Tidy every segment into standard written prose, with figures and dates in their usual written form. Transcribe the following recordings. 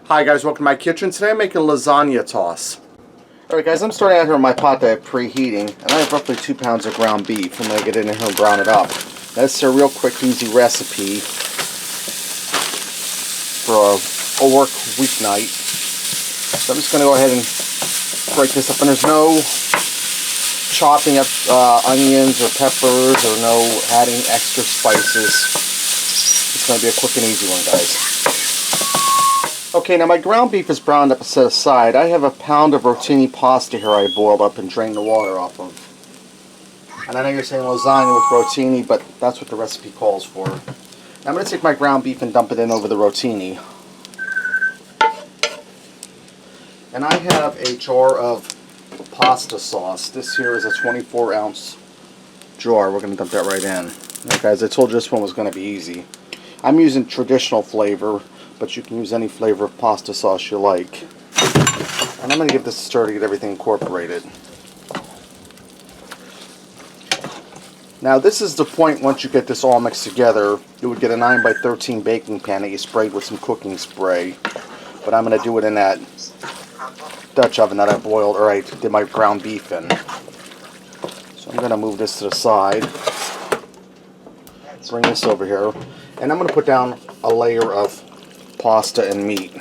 Hi guys, welcome to my kitchen. Today I'm making lasagna toss. Alright guys, I'm starting out here in my pot that I'm preheating, and I have roughly 2 pounds of ground beef. I'm going to get in here and brown it up. Now, this is a real quick, easy recipe for a work weeknight. So I'm just going to go ahead and break this up, and there's no chopping up onions or peppers or no adding extra spices. It's going to be a quick and easy one, guys. Okay, now my ground beef is browned up and set aside. I have a pound of rotini pasta here I boiled up and drained the water off of. And I know you're saying lasagna with rotini, but that's what the recipe calls for. Now I'm going to take my ground beef and dump it in over the rotini. And I have a jar of pasta sauce. This here is a 24-ounce jar. We're going to dump that right in. Now, guys, I told you this one was going to be easy. I'm using traditional flavor, but you can use any flavor of pasta sauce you like. And I'm going to give this a stir to get everything incorporated. Now this is the point, once you get this all mixed together, you would get a 9x13 baking pan that you sprayed with some cooking spray. But I'm going to do it in that Dutch oven that I boiled, or I did my ground beef in. So I'm going to move this to the side. Bring this over here. And I'm going to put down a layer of pasta and meat,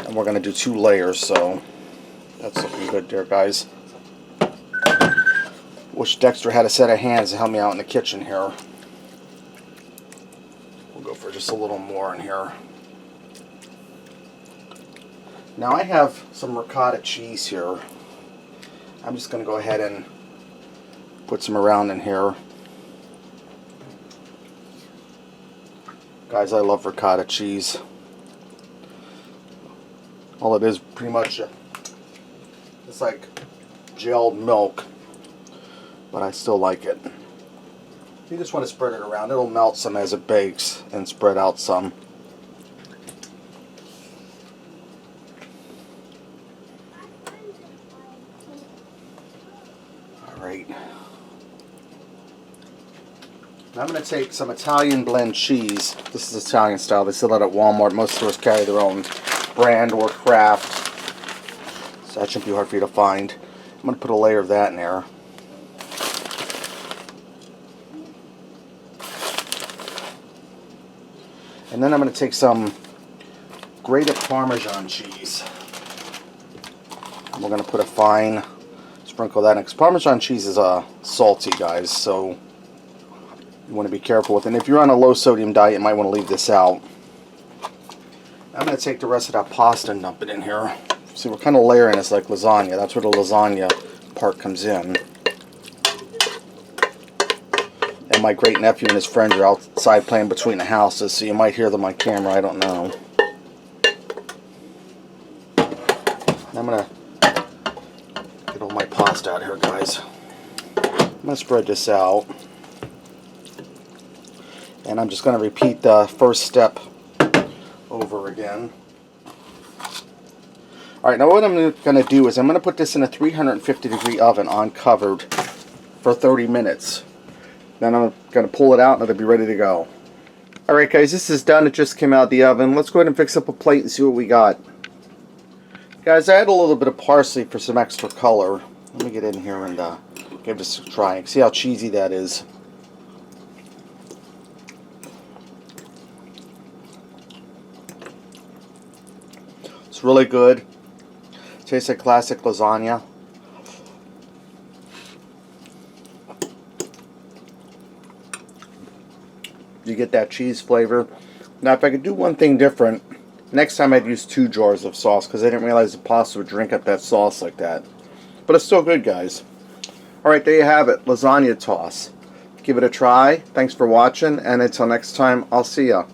and we're going to do 2 layers, so that's looking good there, guys. Wish Dexter had a set of hands to help me out in the kitchen here. We'll go for just a little more in here. Now I have some ricotta cheese here. I'm just going to go ahead and put some around in here. Guys, I love ricotta cheese. All it is, pretty much, it's like gelled milk, but I still like it. You just want to spread it around. It'll melt some as it bakes and spread out some. Alright. Now I'm going to take some Italian blend cheese. This is Italian style. They sell it at Walmart. Most stores carry their own brand or craft, so that shouldn't be hard for you to find. I'm going to put a layer of that in there. And then I'm going to take some grated Parmesan cheese. And we're going to put a fine sprinkle of that in, because Parmesan cheese is salty, guys, so you want to be careful with it. And if you're on a low sodium diet, you might want to leave this out. I'm going to take the rest of that pasta and dump it in here. See, we're kind of layering this like lasagna. That's where the lasagna part comes in. And my great nephew and his friends are outside playing between the houses, so you might hear them on camera. I don't know. I'm going to get all my pasta out here, guys. I'm going to spread this out. And I'm just going to repeat the first step over again. Alright, now what I'm going to do is I'm going to put this in a 350-degree oven uncovered for 30 minutes. Then I'm going to pull it out and it'll be ready to go. Alright guys, this is done. It just came out of the oven. Let's go ahead and fix up a plate and see what we got. Guys, I add a little bit of parsley for some extra color. Let me get in here and give this a try. See how cheesy that is. It's really good. Tastes like classic lasagna. You get that cheese flavor. Now, if I could do one thing different, next time I'd use 2 jars of sauce, because I didn't realize the pasta would drink up that sauce like that. But it's still good, guys. Alright, there you have it. Lasagna toss. Give it a try. Thanks for watching, and until next time, I'll see ya.